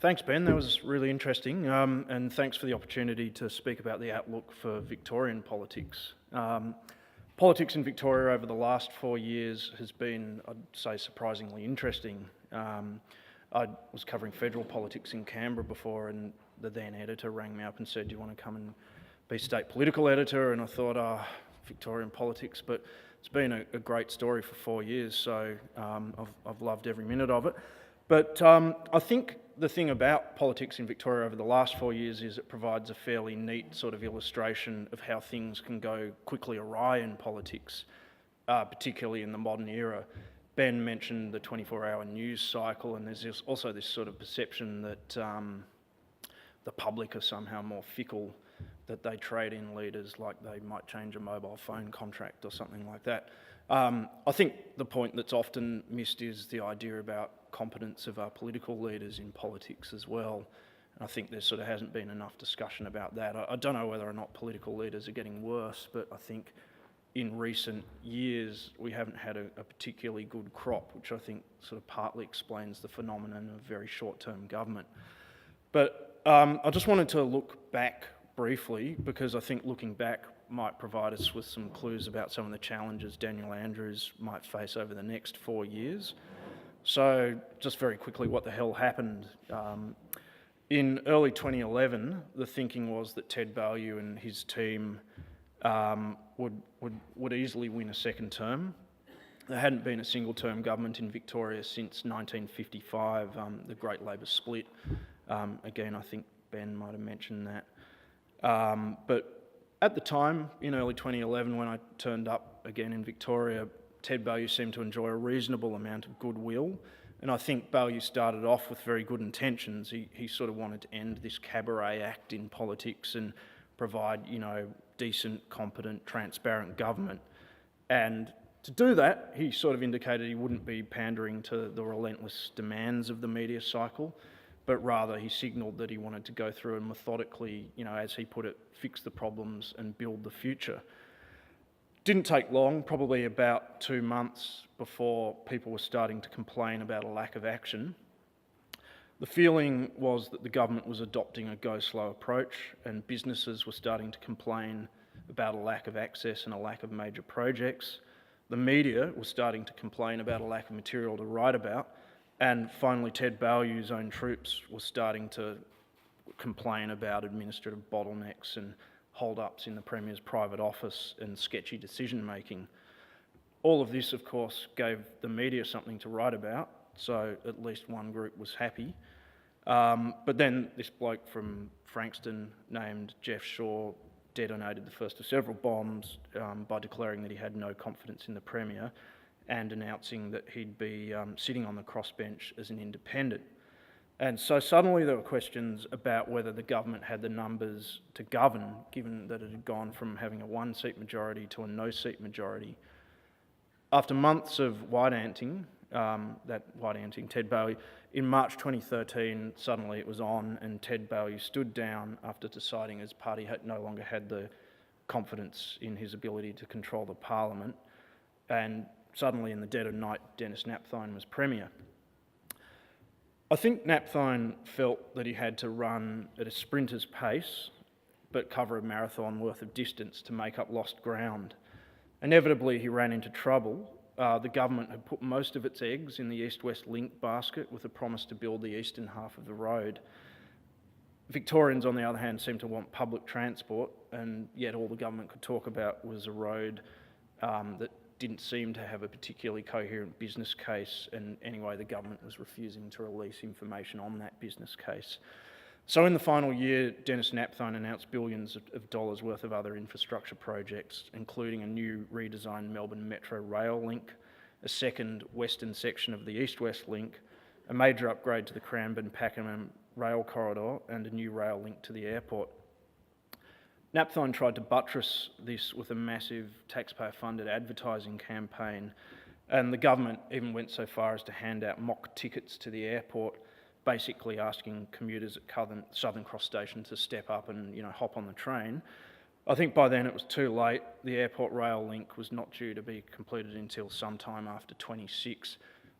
Thanks, Ben. That was really interesting, and thanks for the opportunity to speak about the outlook for Victorian politics. Politics in Victoria over the last 4 years has been, I'd say, surprisingly interesting. I was covering federal politics in Canberra before, and the then editor rang me up and said, "Do you want to come and be state political editor?" And I thought, Victorian politics, but it's been a great story for 4 years, so I've loved every minute of it. But I think the thing about politics in Victoria over the last 4 years is it provides a fairly neat sort of illustration of how things can go quickly awry in politics, particularly in the modern era. Ben mentioned the 24-hour news cycle, and there's also this sort of perception that the public are somehow more fickle, that they trade in leaders like they might change a mobile phone contract or something like that. I think the point that's often missed is the idea about competence of our political leaders in politics as well. And I think there sort of hasn't been enough discussion about that. I don't know whether or not political leaders are getting worse, but I think in recent years we haven't had a particularly good crop, which I think sort of partly explains the phenomenon of very short-term government. But I just wanted to look back briefly, because I think looking back might provide us with some clues about some of the challenges Daniel Andrews might face over the next 4 years. So just very quickly, what the hell happened? In early 2011, the thinking was that Ted Baillieu and his team would easily win a second term. There hadn't been a single-term government in Victoria since 1955, the Great Labor Split. Again, I think Ben might have mentioned that. But at the time, in early 2011, when I turned up again in Victoria, Ted Baillieu seemed to enjoy a reasonable amount of goodwill. And I think Baillieu started off with very good intentions. He sort of wanted to end this cabaret act in politics and provide, decent, competent, transparent government. And to do that, he sort of indicated he wouldn't be pandering to the relentless demands of the media cycle, but rather he signalled that he wanted to go through and methodically, as he put it, fix the problems and build the future. Didn't take long, probably about 2 months before people were starting to complain about a lack of action. The feeling was that the government was adopting a go-slow approach, and businesses were starting to complain about a lack of access and a lack of major projects. The media was starting to complain about a lack of material to write about. And finally, Ted Baillieu's own troops were starting to complain about administrative bottlenecks and hold-ups in the Premier's private office and sketchy decision-making. All of this, of course, gave the media something to write about, so at least one group was happy. But then this bloke from Frankston named Jeff Shaw detonated the first of several bombs by declaring that he had no confidence in the Premier and announcing that he'd be sitting on the crossbench as an independent. And so suddenly there were questions about whether the government had the numbers to govern, given that it had gone from having a one-seat majority to a no-seat majority. After months of white-anting, Ted Baillieu, in March 2013, suddenly it was on, and Ted Baillieu stood down after deciding his party no longer had the confidence in his ability to control the parliament, and suddenly in the dead of night, Dennis Napthine was Premier. I think Napthine felt that he had to run at a sprinter's pace, but cover a marathon worth of distance to make up lost ground. Inevitably, he ran into trouble. The government had put most of its eggs in the East-West Link basket with a promise to build the eastern half of the road. Victorians, on the other hand, seemed to want public transport, and yet all the government could talk about was a road that didn't seem to have a particularly coherent business case, and anyway, the government was refusing to release information on that business case. So in the final year, Dennis Napthine announced billions of dollars worth of other infrastructure projects, including a new redesigned Melbourne Metro rail link, a second western section of the East-West Link, a major upgrade to the Cranbourne-Pakenham rail corridor, and a new rail link to the airport. Napthine tried to buttress this with a massive taxpayer-funded advertising campaign, and the government even went so far as to hand out mock tickets to the airport, basically asking commuters at Southern Cross Station to step up and hop on the train. I think by then it was too late. The airport rail link was not due to be completed until sometime after 26,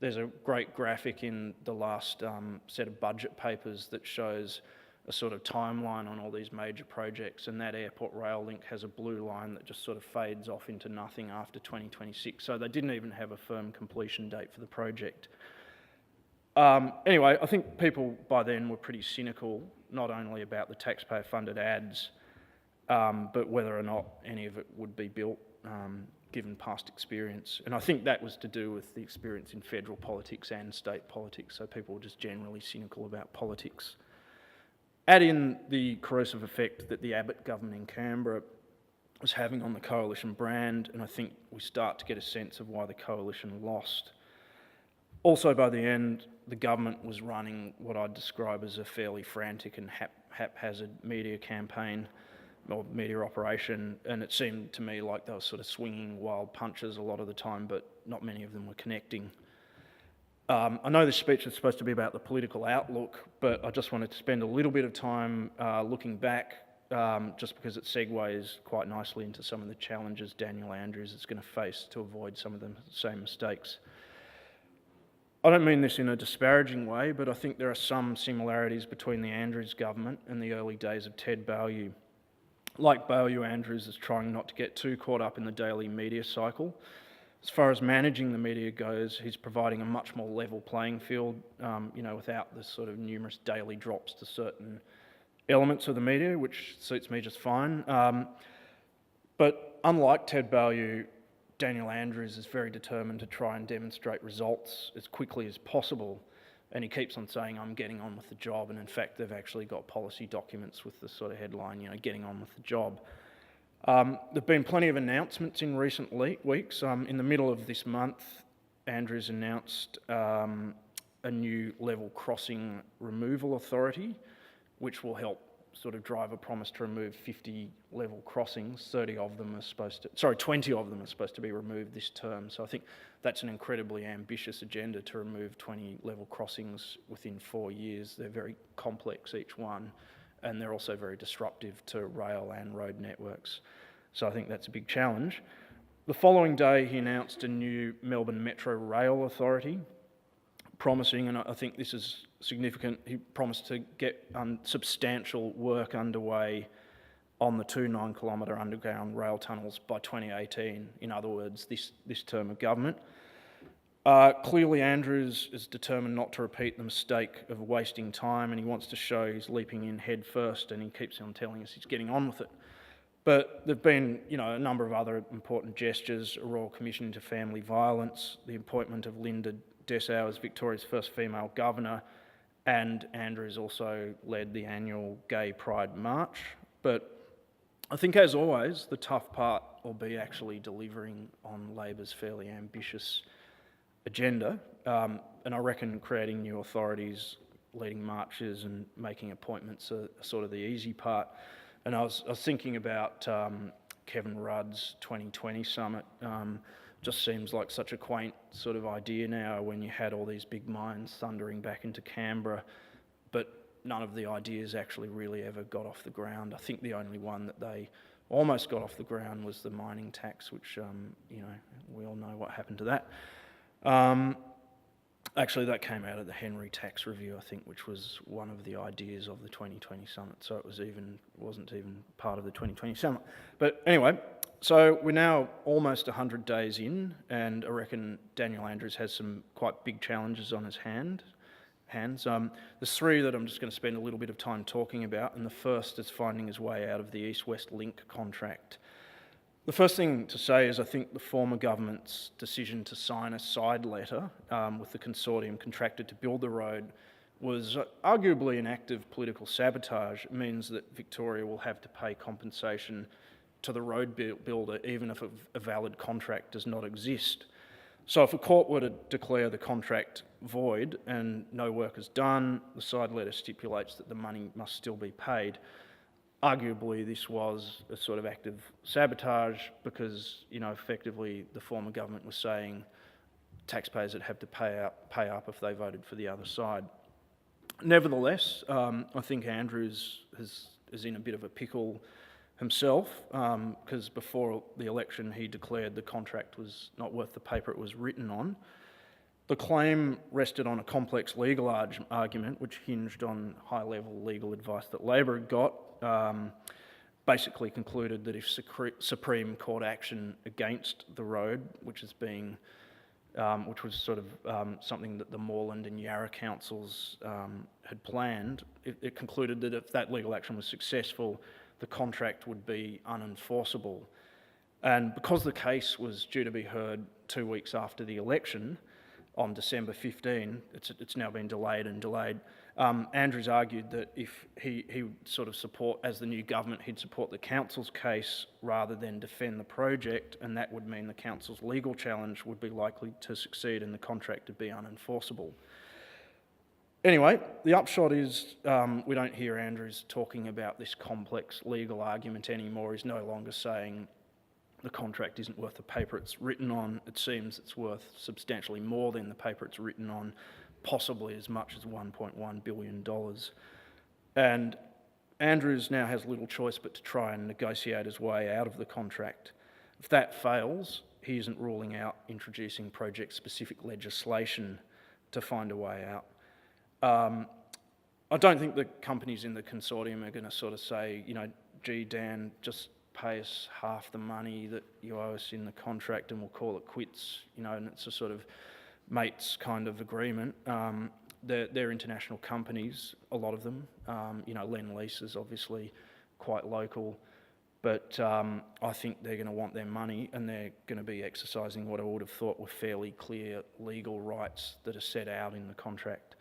There's a great graphic in the last set of budget papers that shows a sort of timeline on all these major projects, and that airport rail link has a blue line that just sort of fades off into nothing after 2026. So they didn't even have a firm completion date for the project. Anyway, I think people by then were pretty cynical, not only about the taxpayer-funded ads, but whether or not any of it would be built, given past experience. And I think that was to do with the experience in federal politics and state politics, so people were just generally cynical about politics. Add in the corrosive effect that the Abbott government in Canberra was having on the coalition brand, and I think we start to get a sense of why the coalition lost. Also, by the end, the government was running what I'd describe as a fairly frantic and haphazard media campaign or media operation, and it seemed to me like they were sort of swinging wild punches a lot of the time, but not many of them were connecting. I know this speech is supposed to be about the political outlook, but I just wanted to spend a little bit of time looking back, just because it segues quite nicely into some of the challenges Daniel Andrews is going to face to avoid some of the same mistakes. I don't mean this in a disparaging way, but I think there are some similarities between the Andrews government and the early days of Ted Baillieu. Like Baillieu, Andrews is trying not to get too caught up in the daily media cycle. As far as managing the media goes, he's providing a much more level playing field, without the sort of numerous daily drops to certain elements of the media, which suits me just fine. But unlike Ted Baillieu, Daniel Andrews is very determined to try and demonstrate results as quickly as possible, and he keeps on saying, I'm getting on with the job, and in fact they've actually got policy documents with the sort of headline, getting on with the job. There've been plenty of announcements in recent weeks. In the middle of this month, Andrews announced a new level crossing removal authority, which will help sort of drive a promise to remove 50 level crossings. 20 of them are supposed to be removed this term. So I think that's an incredibly ambitious agenda, to remove 20 level crossings within 4 years. They're very complex, each one, and they're also very disruptive to rail and road networks. So I think that's a big challenge. The following day, he announced a new Melbourne Metro Rail Authority, promising, and I think this is significant, he promised to get substantial work underway on the 2 9-kilometre underground rail tunnels by 2018. In other words, this term of government. Clearly, Andrews is determined not to repeat the mistake of wasting time, and he wants to show he's leaping in head first, and he keeps on telling us he's getting on with it. But there've been, a number of other important gestures: a Royal Commission into Family Violence, the appointment of Linda Dessau as Victoria's first female governor, and Andrews also led the annual Gay Pride March. But I think, as always, the tough part will be actually delivering on Labor's fairly ambitious agenda, and I reckon creating new authorities, leading marches and making appointments are sort of the easy part. And I was thinking about Kevin Rudd's 2020 summit. Just seems like such a quaint sort of idea now, when you had all these big minds thundering back into Canberra, but none of the ideas actually really ever got off the ground. I think the only one that they almost got off the ground was the mining tax, which, we all know what happened to that. Actually, that came out of the Henry Tax Review, I think, which was one of the ideas of the 2020 summit, so it wasn't even part of the 2020 summit. But anyway, so we're now almost 100 days in, and I reckon Daniel Andrews has some quite big challenges on his hands. There's 3 that I'm just going to spend a little bit of time talking about, and the first is finding his way out of the East-West Link contract. The first thing to say is I think the former government's decision to sign a side letter with the consortium contracted to build the road was arguably an act of political sabotage. It means that Victoria will have to pay compensation to the road builder even if a valid contract does not exist. So if a court were to declare the contract void and no work is done, the side letter stipulates that the money must still be paid. Arguably, this was a sort of act of sabotage because, effectively the former government was saying taxpayers would have to pay up if they voted for the other side. Nevertheless, I think Andrews is in a bit of a pickle himself, because before the election he declared the contract was not worth the paper it was written on. The claim rested on a complex legal argument which hinged on high-level legal advice that Labor had got. Basically concluded that if Supreme Court action against the road, which was sort of something that the Moreland and Yarra councils had planned, it concluded that if that legal action was successful, the contract would be unenforceable. And because the case was due to be heard 2 weeks after the election, on December 15, it's now been delayed and delayed. Andrews argued that if he would sort of support, as the new government, he'd support the council's case rather than defend the project, and that would mean the council's legal challenge would be likely to succeed and the contract would be unenforceable. Anyway, the upshot is we don't hear Andrews talking about this complex legal argument anymore. He's no longer saying the contract isn't worth the paper it's written on. It seems it's worth substantially more than the paper it's written on, possibly as much as $1.1 billion. And Andrews now has little choice but to try and negotiate his way out of the contract. If that fails, he isn't ruling out introducing project-specific legislation to find a way out. I don't think the companies in the consortium are going to sort of say, gee, Dan, just pay us half the money that you owe us in the contract and we'll call it quits, and it's a sort of mates kind of agreement. They're international companies, a lot of them. Lend-Lease is obviously quite local, but I think they're going to want their money and they're going to be exercising what I would have thought were fairly clear legal rights that are set out in the contract.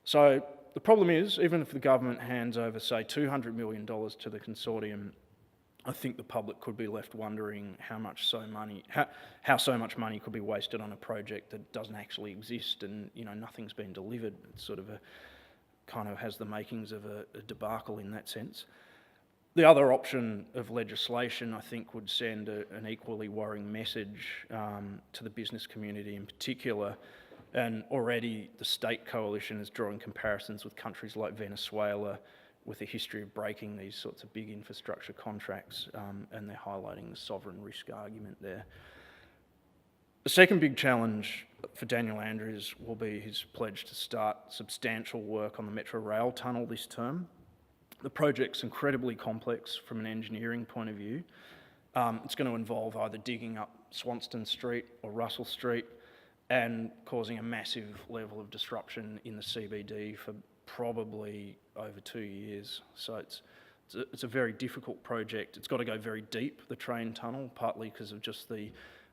So the problem is, even if the government hands over, say, $200 million to the consortium, I think the public could be left wondering how so much money could be wasted on a project that doesn't actually exist and nothing's been delivered. It's sort of kind of has the makings of a debacle in that sense. The other option of legislation, I think, would send an equally worrying message to the business community in particular. And already the state coalition is drawing comparisons with countries like Venezuela, with a history of breaking these sorts of big infrastructure contracts, and they're highlighting the sovereign risk argument there. The second big challenge for Daniel Andrews will be his pledge to start substantial work on the Metro Rail tunnel this term. The project's incredibly complex from an engineering point of view. It's going to involve either digging up Swanston Street or Russell Street and causing a massive level of disruption in the CBD for probably over 2 years. So it's a very difficult project. It's got to go very deep, the train tunnel, partly because of just the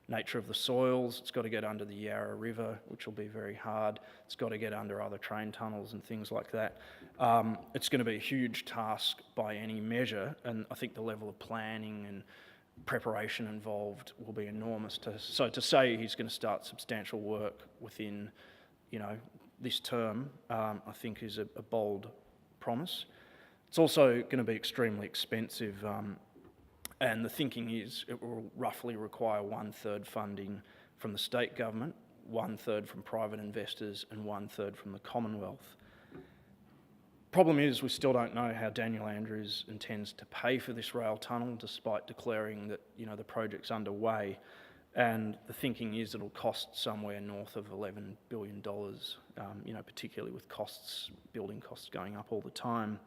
nature of the soils. It's got to get under the Yarra River, which will be very hard. It's got to get under other train tunnels and things like that. It's going to be a huge task by any measure, and I think the level of planning and preparation involved will be enormous. So to say he's going to start substantial work within, this term, I think is a bold promise. It's also going to be extremely expensive, and the thinking is it will roughly require 1/3 funding from the state government, 1/3 from private investors, and 1/3 from the Commonwealth. Problem is, we still don't know how Daniel Andrews intends to pay for this rail tunnel, despite declaring that the project's underway. And the thinking is it'll cost somewhere north of $11 billion, particularly with building costs going up all the time.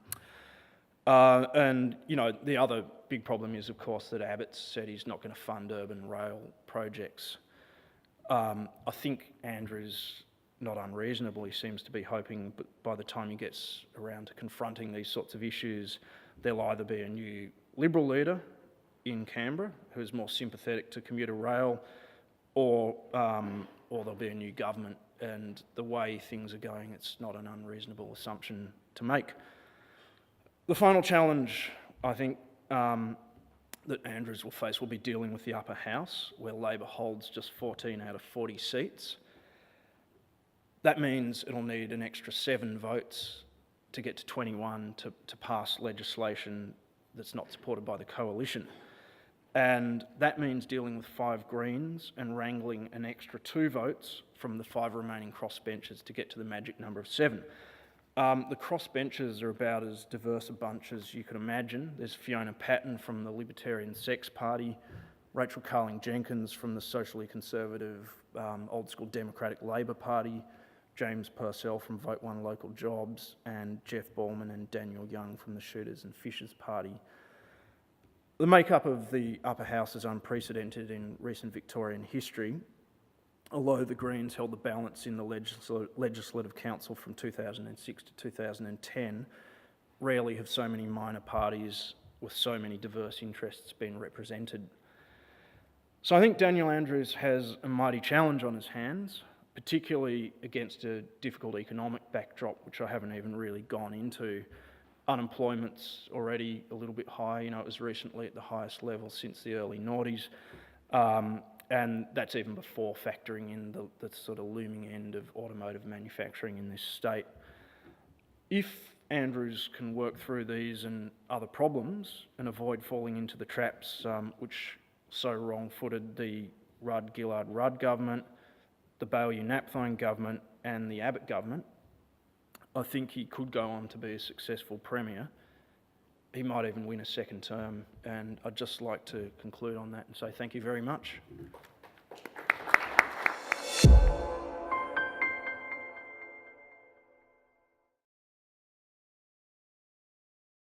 And the other big problem is, of course, that Abbott's said he's not going to fund urban rail projects. I think Andrews, not unreasonably, seems to be hoping, but by the time he gets around to confronting these sorts of issues, there'll either be a new Liberal leader in Canberra who's more sympathetic to commuter rail, or there'll be a new government. And the way things are going, it's not an unreasonable assumption to make. The final challenge, I think, that Andrews will face will be dealing with the upper house, where Labor holds just 14 out of 40 seats. That means it'll need an extra 7 votes to get to 21 to pass legislation that's not supported by the coalition. And that means dealing with 5 Greens and wrangling an extra 2 votes from the 5 remaining crossbenchers to get to the magic number of 7. The crossbenchers are about as diverse a bunch as you could imagine. There's Fiona Patten from the Libertarian Sex Party, Rachel Carling-Jenkins from the socially conservative old school Democratic Labor Party, James Purcell from Vote 1 Local Jobs, and Jeff Ballman and Daniel Young from the Shooters and Fishers Party. The makeup of the upper house is unprecedented in recent Victorian history. Although the Greens held the balance in the Legislative Council from 2006 to 2010, rarely have so many minor parties with so many diverse interests been represented. So I think Daniel Andrews has a mighty challenge on his hands, particularly against a difficult economic backdrop, which I haven't even really gone into. Unemployment's already a little bit high. It was recently at the highest level since the early noughties. And that's even before factoring in the sort of looming end of automotive manufacturing in this state. If Andrews can work through these and other problems and avoid falling into the traps which so wrong-footed the Rudd-Gillard-Rudd government, the Baillieu-Napthine government and the Abbott government, I think he could go on to be a successful Premier. He might even win a second term, and I'd just like to conclude on that and say thank you very much.